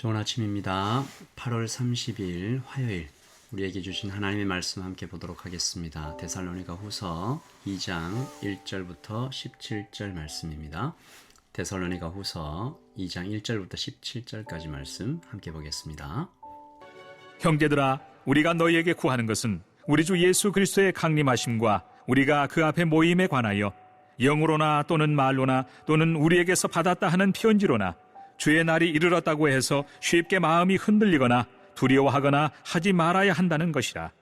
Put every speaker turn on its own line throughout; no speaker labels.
좋은 아침입니다. 8월 30일 화요일 우리에게 주신 하나님의 말씀 함께 보도록 하겠습니다. 데살로니가 후서 2장 1절부터 17절 말씀입니다. 데살로니가 후서 2장 1절부터 17절까지 말씀 함께 보겠습니다.
형제들아, 우리가 너희에게 구하는 것은 우리 주 예수 그리스도의 강림하심과 우리가 그 앞에 모임에 관하여 영으로나 또는 말로나 또는 우리에게서 받았다 하는 편지로나 주의 날이 이르렀다고 해서 쉽게 마음이 흔들리거나 두려워하거나 하지 말아야 한다는 것이라.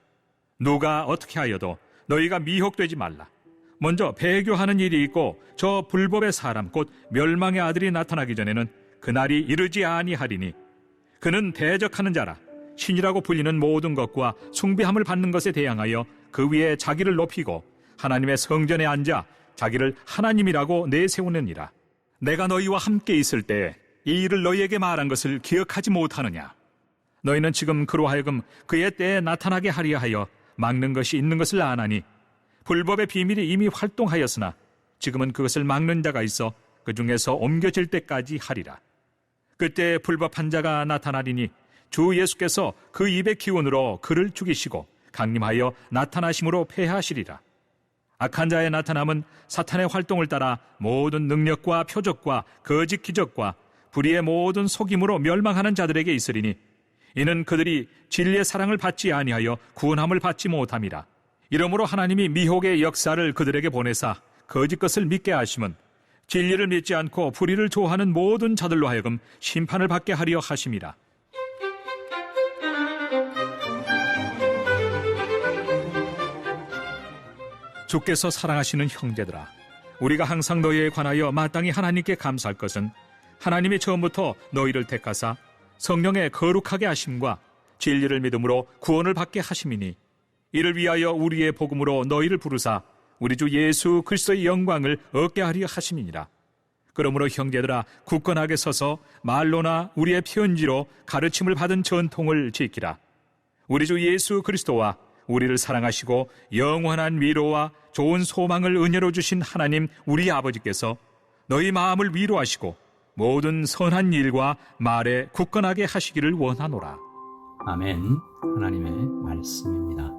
누가 어떻게 하여도 너희가 미혹되지 말라. 먼저 배교하는 일이 있고 저 불법의 사람 곧 멸망의 아들이 나타나기 전에는 그날이 이르지 아니하리니 그는 대적하는 자라. 신이라고 불리는 모든 것과 숭배함을 받는 것에 대항하여 그 위에 자기를 높이고 하나님의 성전에 앉아 자기를 하나님이라고 내세우느니라. 내가 너희와 함께 있을 때 이 일을 너희에게 말한 것을 기억하지 못하느냐? 너희는 지금 그로 하여금 그의 때에 나타나게 하려 하여 막는 것이 있는 것을 아나니 불법의 비밀이 이미 활동하였으나 지금은 그것을 막는 자가 있어 그 중에서 옮겨질 때까지 하리라. 그때 불법한 자가 나타나리니 주 예수께서 그 입의 기운으로 그를 죽이시고 강림하여 나타나심으로 패하시리라. 악한 자의 나타남은 사탄의 활동을 따라 모든 능력과 표적과 거짓 기적과 불의의 모든 속임으로 멸망하는 자들에게 있으리니 이는 그들이 진리의 사랑을 받지 아니하여 구원함을 받지 못함이라. 이러므로 하나님이 미혹의 역사를 그들에게 보내사 거짓 것을 믿게 하심은 진리를 믿지 않고 불의를 좋아하는 모든 자들로 하여금 심판을 받게 하려 하심이라. 주께서 사랑하시는 형제들아, 우리가 항상 너희에 관하여 마땅히 하나님께 감사할 것은 하나님이 처음부터 너희를 택하사 성령의 거룩하게 하심과 진리를 믿음으로 구원을 받게 하심이니 이를 위하여 우리의 복음으로 너희를 부르사 우리 주 예수 그리스도의 영광을 얻게 하려 하심이니라. 그러므로 형제들아, 굳건하게 서서 말로나 우리의 편지로 가르침을 받은 전통을 지키라. 우리 주 예수 그리스도와 우리를 사랑하시고 영원한 위로와 좋은 소망을 은혜로 주신 하나님 우리 아버지께서 너희 마음을 위로하시고 모든 선한 일과 말에 굳건하게 하시기를 원하노라.
아멘. 하나님의 말씀입니다.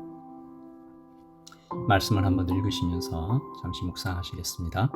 말씀을 한번 읽으시면서 잠시 묵상하시겠습니다.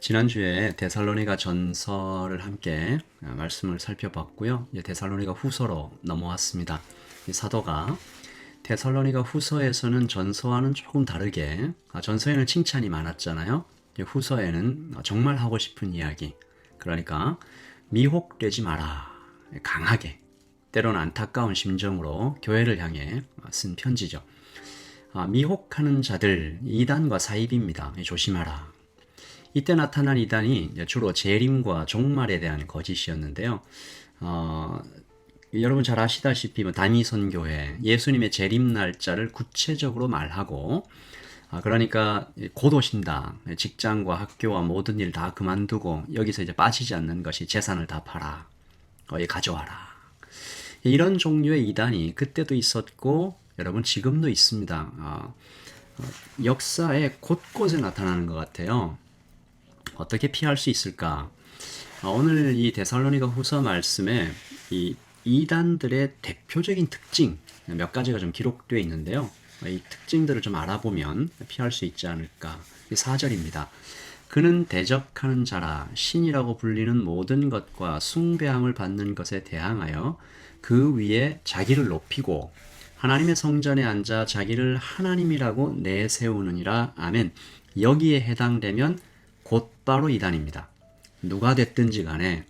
지난주에 데살로니가 전서를 함께 말씀을 살펴봤고요. 이제 데살로니가 후서로 넘어왔습니다. 이 사도가 데살로니가 후서에서는 전서와는 조금 다르게, 전서에는 칭찬이 많았잖아요. 후서에는 정말 하고 싶은 이야기, 그러니까 미혹되지 마라, 강하게, 때로는 안타까운 심정으로 교회를 향해 쓴 편지죠. 미혹하는 자들, 이단과 사입입니다. 조심하라. 이때 나타난 이단이 주로 재림과 종말에 대한 거짓이었는데요. 여러분 잘 아시다시피 다니선교회 예수님의 재림 날짜를 구체적으로 말하고, 그러니까 곧 오신다, 직장과 학교와 모든 일 다 그만두고 여기서 이제 빠지지 않는 것이 재산을 다 팔아, 가져와라. 이런 종류의 이단이 그때도 있었고 여러분 지금도 있습니다. 역사의 곳곳에 나타나는 것 같아요. 어떻게 피할 수 있을까? 오늘 이 데살로니가 후서 말씀에 이 이단들의 대표적인 특징 몇 가지가 좀 기록되어 있는데요. 이 특징들을 좀 알아보면 피할 수 있지 않을까. 4절입니다. 그는 대적하는 자라 신이라고 불리는 모든 것과 숭배함을 받는 것에 대항하여 그 위에 자기를 높이고 하나님의 성전에 앉아 자기를 하나님이라고 내세우느니라. 아멘. 여기에 해당되면 곧바로 이단입니다. 누가 됐든지 간에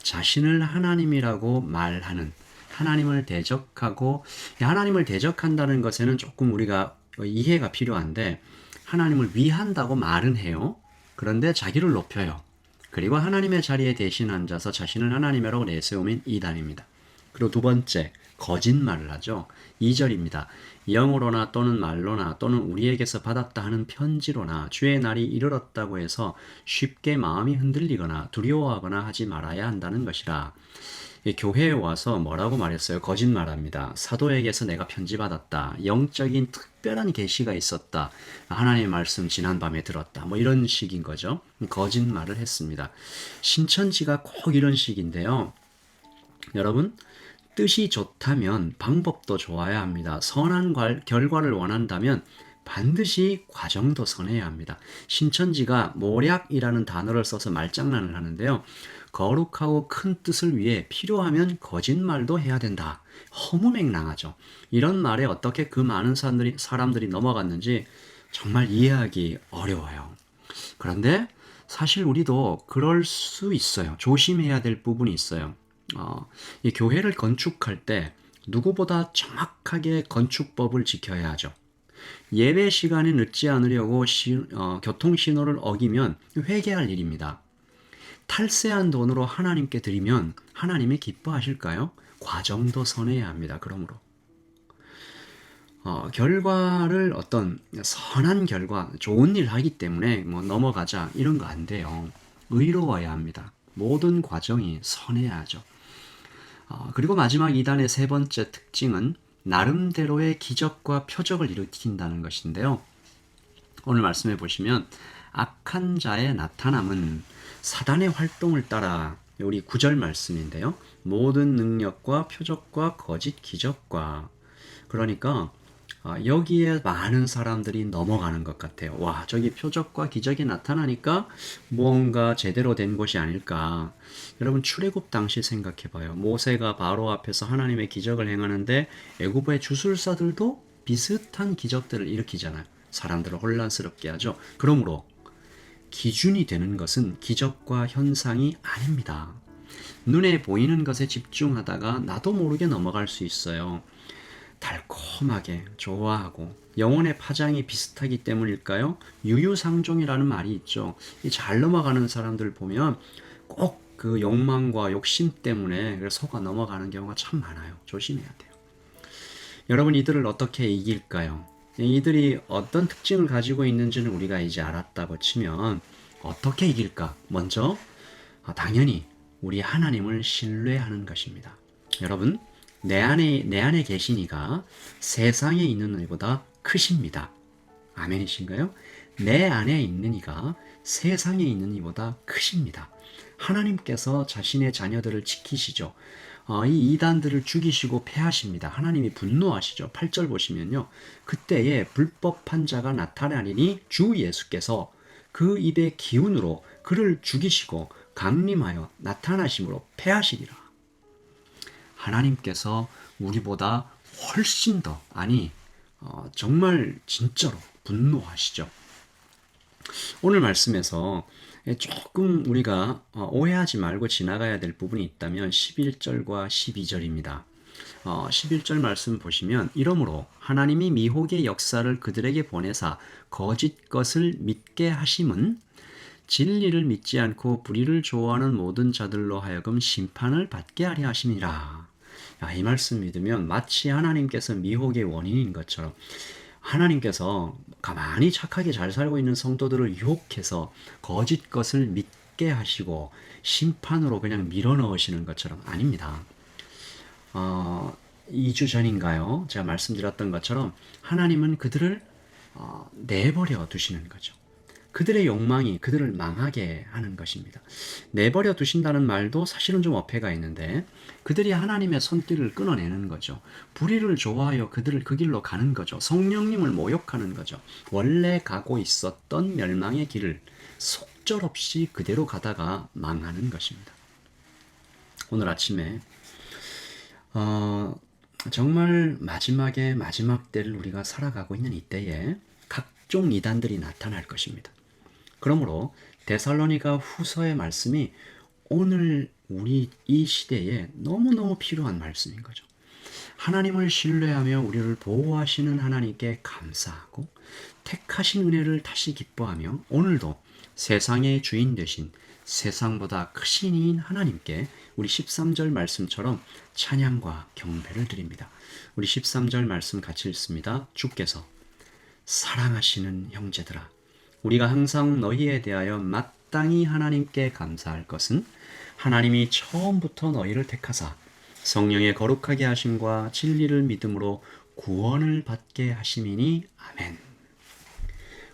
자신을 하나님이라고 말하는, 하나님을 대적하고, 하나님을 대적한다는 것에는 조금 우리가 이해가 필요한데, 하나님을 위한다고 말은 해요. 그런데 자기를 높여요. 그리고 하나님의 자리에 대신 앉아서 자신을 하나님이라고 내세우면 이단입니다. 그리고 두 번째, 거짓말을 하죠. 2절입니다. 영으로나 또는 말로나 또는 우리에게서 받았다 하는 편지로나 주의 날이 이르렀다고 해서 쉽게 마음이 흔들리거나 두려워하거나 하지 말아야 한다는 것이라. 교회에 와서 뭐라고 말했어요? 거짓말합니다. 사도에게서 내가 편지 받았다. 영적인 특별한 계시가 있었다. 하나님의 말씀 지난밤에 들었다. 뭐 이런 식인 거죠. 거짓말을 했습니다. 신천지가 꼭 이런 식인데요. 여러분, 뜻이 좋다면 방법도 좋아야 합니다. 선한 결과를 원한다면 반드시 과정도 선해야 합니다. 신천지가 모략이라는 단어를 써서 말장난을 하는데요. 거룩하고 큰 뜻을 위해 필요하면 거짓말도 해야 된다. 허무맹랑하죠. 이런 말에 어떻게 그 많은 사람들이 넘어갔는지 정말 이해하기 어려워요. 그런데 사실 우리도 그럴 수 있어요. 조심해야 될 부분이 있어요. 이 교회를 건축할 때 누구보다 정확하게 건축법을 지켜야 하죠. 예배 시간에 늦지 않으려고 교통신호를 어기면 회개할 일입니다. 탈세한 돈으로 하나님께 드리면 하나님이 기뻐하실까요? 과정도 선해야 합니다. 그러므로 결과를 어떤 선한 결과, 좋은 일 하기 때문에 뭐 넘어가자 이런 거 안 돼요. 의로워야 합니다. 모든 과정이 선해야 하죠. 그리고 마지막 이단의 세 번째 특징은 나름대로의 기적과 표적을 일으킨다는 것인데요. 오늘 말씀해 보시면 악한 자의 나타남은 사단의 활동을 따라, 우리 9절 말씀인데요. 모든 능력과 표적과 거짓 기적과, 그러니까 여기에 많은 사람들이 넘어가는 것 같아요. 와, 저기 표적과 기적이 나타나니까 무언가 제대로 된 것이 아닐까. 여러분, 출애굽 당시 생각해 봐요. 모세가 바로 앞에서 하나님의 기적을 행하는데 애굽의 주술사들도 비슷한 기적들을 일으키잖아요. 사람들을 혼란스럽게 하죠. 그러므로 기준이 되는 것은 기적과 현상이 아닙니다. 눈에 보이는 것에 집중하다가 나도 모르게 넘어갈 수 있어요. 달콤하게 좋아하고 영혼의 파장이 비슷하기 때문일까요? 유유상종이라는 말이 있죠. 잘 넘어가는 사람들 보면 꼭 그 욕망과 욕심 때문에 속아 넘어가는 경우가 참 많아요. 조심해야 돼요. 여러분, 이들을 어떻게 이길까요? 이들이 어떤 특징을 가지고 있는지는 우리가 이제 알았다고 치면 어떻게 이길까? 먼저 당연히 우리 하나님을 신뢰하는 것입니다. 여러분, 내 안에 계신 이가 세상에 있는 이보다 크십니다. 아멘이신가요? 내 안에 있는 이가 세상에 있는 이보다 크십니다. 하나님께서 자신의 자녀들을 지키시죠. 이 이단들을 죽이시고 패하십니다. 하나님이 분노하시죠. 8절 보시면요. 그때에 불법한 자가 나타나리니 주 예수께서 그 입의 기운으로 그를 죽이시고 강림하여 나타나심으로 패하시리라. 하나님께서 우리보다 훨씬 더, 정말 진짜로 분노하시죠. 오늘 말씀에서 조금 우리가 오해하지 말고 지나가야 될 부분이 있다면 11절과 12절입니다. 11절 말씀 보시면 이러므로 하나님이 미혹의 역사를 그들에게 보내사 거짓 것을 믿게 하심은 진리를 믿지 않고 불의를 좋아하는 모든 자들로 하여금 심판을 받게 하려 하심이라. 이 말씀 믿으면 마치 하나님께서 미혹의 원인인 것처럼 하나님께서 가만히 착하게 잘 살고 있는 성도들을 유혹해서 거짓 것을 믿게 하시고 심판으로 그냥 밀어넣으시는 것처럼 아닙니다. 2주 전인가요? 제가 말씀드렸던 것처럼 하나님은 그들을 내버려 두시는 거죠. 그들의 욕망이 그들을 망하게 하는 것입니다. 내버려 두신다는 말도 사실은 좀 어폐가 있는데 그들이 하나님의 손길을 끊어내는 거죠. 불의를 좋아하여 그들을 그 길로 가는 거죠. 성령님을 모욕하는 거죠. 원래 가고 있었던 멸망의 길을 속절없이 그대로 가다가 망하는 것입니다. 오늘 아침에 정말 마지막에 마지막 때를 우리가 살아가고 있는 이때에 각종 이단들이 나타날 것입니다. 그러므로 데살로니가 후서의 말씀이 오늘 우리 이 시대에 너무너무 필요한 말씀인 거죠. 하나님을 신뢰하며 우리를 보호하시는 하나님께 감사하고 택하신 은혜를 다시 기뻐하며 오늘도 세상의 주인 되신 세상보다 크신 이인 하나님께 우리 13절 말씀처럼 찬양과 경배를 드립니다. 우리 13절 말씀 같이 읽습니다. 주께서 사랑하시는 형제들아, 우리가 항상 너희에 대하여 마땅히 하나님께 감사할 것은 하나님이 처음부터 너희를 택하사 성령의 거룩하게 하심과 진리를 믿음으로 구원을 받게 하심이니 아멘.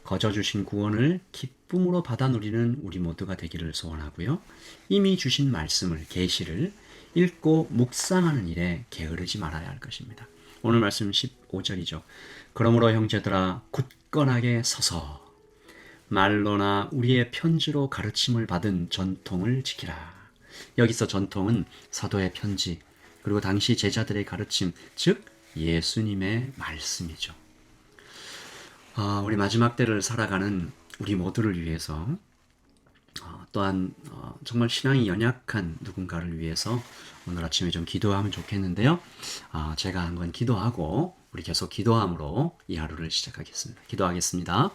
거저 주신 구원을 기쁨으로 받아 누리는 우리 모두가 되기를 소원하고요. 이미 주신 말씀을, 계시를 읽고 묵상하는 일에 게으르지 말아야 할 것입니다. 오늘 말씀 15절이죠. 그러므로 형제들아 굳건하게 서서 말로나 우리의 편지로 가르침을 받은 전통을 지키라. 여기서 전통은 사도의 편지, 그리고 당시 제자들의 가르침, 즉 예수님의 말씀이죠. 우리 마지막 때를 살아가는 우리 모두를 위해서 또한 정말 신앙이 연약한 누군가를 위해서 오늘 아침에 좀 기도하면 좋겠는데요. 제가 한번 기도하고 우리 계속 기도함으로 이 하루를 시작하겠습니다. 기도하겠습니다.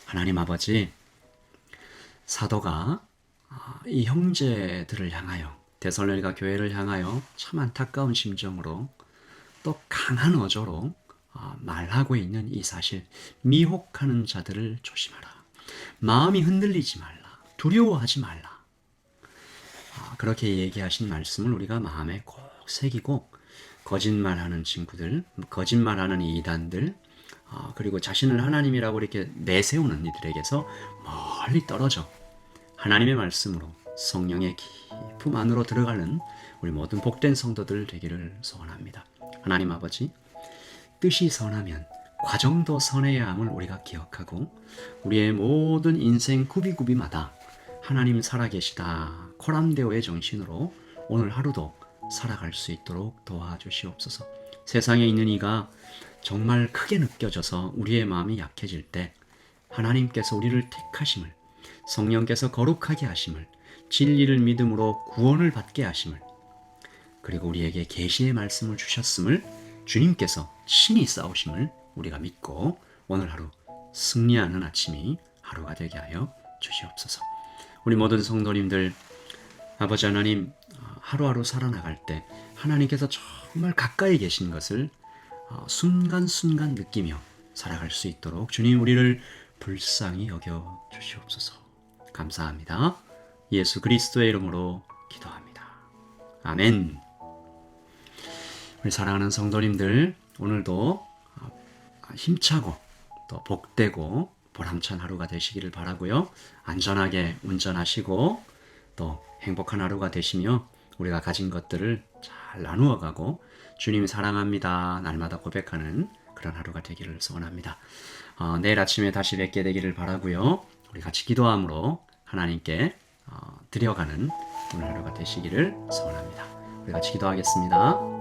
하나님 아버지, 사도가 이 형제들을 향하여, 데살로니가 교회를 향하여 참 안타까운 심정으로 또 강한 어조로 말하고 있는 이 사실, 미혹하는 자들을 조심하라. 마음이 흔들리지 말라. 두려워하지 말라. 그렇게 얘기하신 말씀을 우리가 마음에 꼭 새기고 거짓말하는 친구들, 거짓말하는 이단들, 그리고 자신을 하나님이라고 이렇게 내세우는 이들에게서 멀리 떨어져 하나님의 말씀으로 성령의 깊음 안으로 들어가는 우리 모든 복된 성도들 되기를 소원합니다. 하나님 아버지, 뜻이 선하면 과정도 선해야 함을 우리가 기억하고 우리의 모든 인생 구비구비마다 하나님 살아계시다 코람데오의 정신으로 오늘 하루도 살아갈 수 있도록 도와주시옵소서. 세상에 있는 이가 정말 크게 느껴져서 우리의 마음이 약해질 때 하나님께서 우리를 택하심을, 성령께서 거룩하게 하심을, 진리를 믿음으로 구원을 받게 하심을, 그리고 우리에게 계시의 말씀을 주셨음을 주님께서 친히 싸우심을 우리가 믿고 오늘 하루 승리하는 아침이 하루가 되게 하여 주시옵소서. 우리 모든 성도님들, 아버지 하나님, 하루하루 살아나갈 때 하나님께서 정말 가까이 계신 것을 순간순간 느끼며 살아갈 수 있도록 주님 우리를 불쌍히 여겨 주시옵소서. 감사합니다. 예수 그리스도의 이름으로 기도합니다. 아멘. 우리 사랑하는 성도님들, 오늘도 힘차고 또 복되고 보람찬 하루가 되시기를 바라고요. 안전하게 운전하시고 또 행복한 하루가 되시며 우리가 가진 것들을 잘 나누어가고 주님이 사랑합니다 날마다 고백하는 그런 하루가 되기를 소원합니다. 내일 아침에 다시 뵙게 되기를 바라고요. 우리 같이 기도함으로 하나님께 드려가는 오늘 하루가 되시기를 소원합니다. 우리 같이 기도하겠습니다.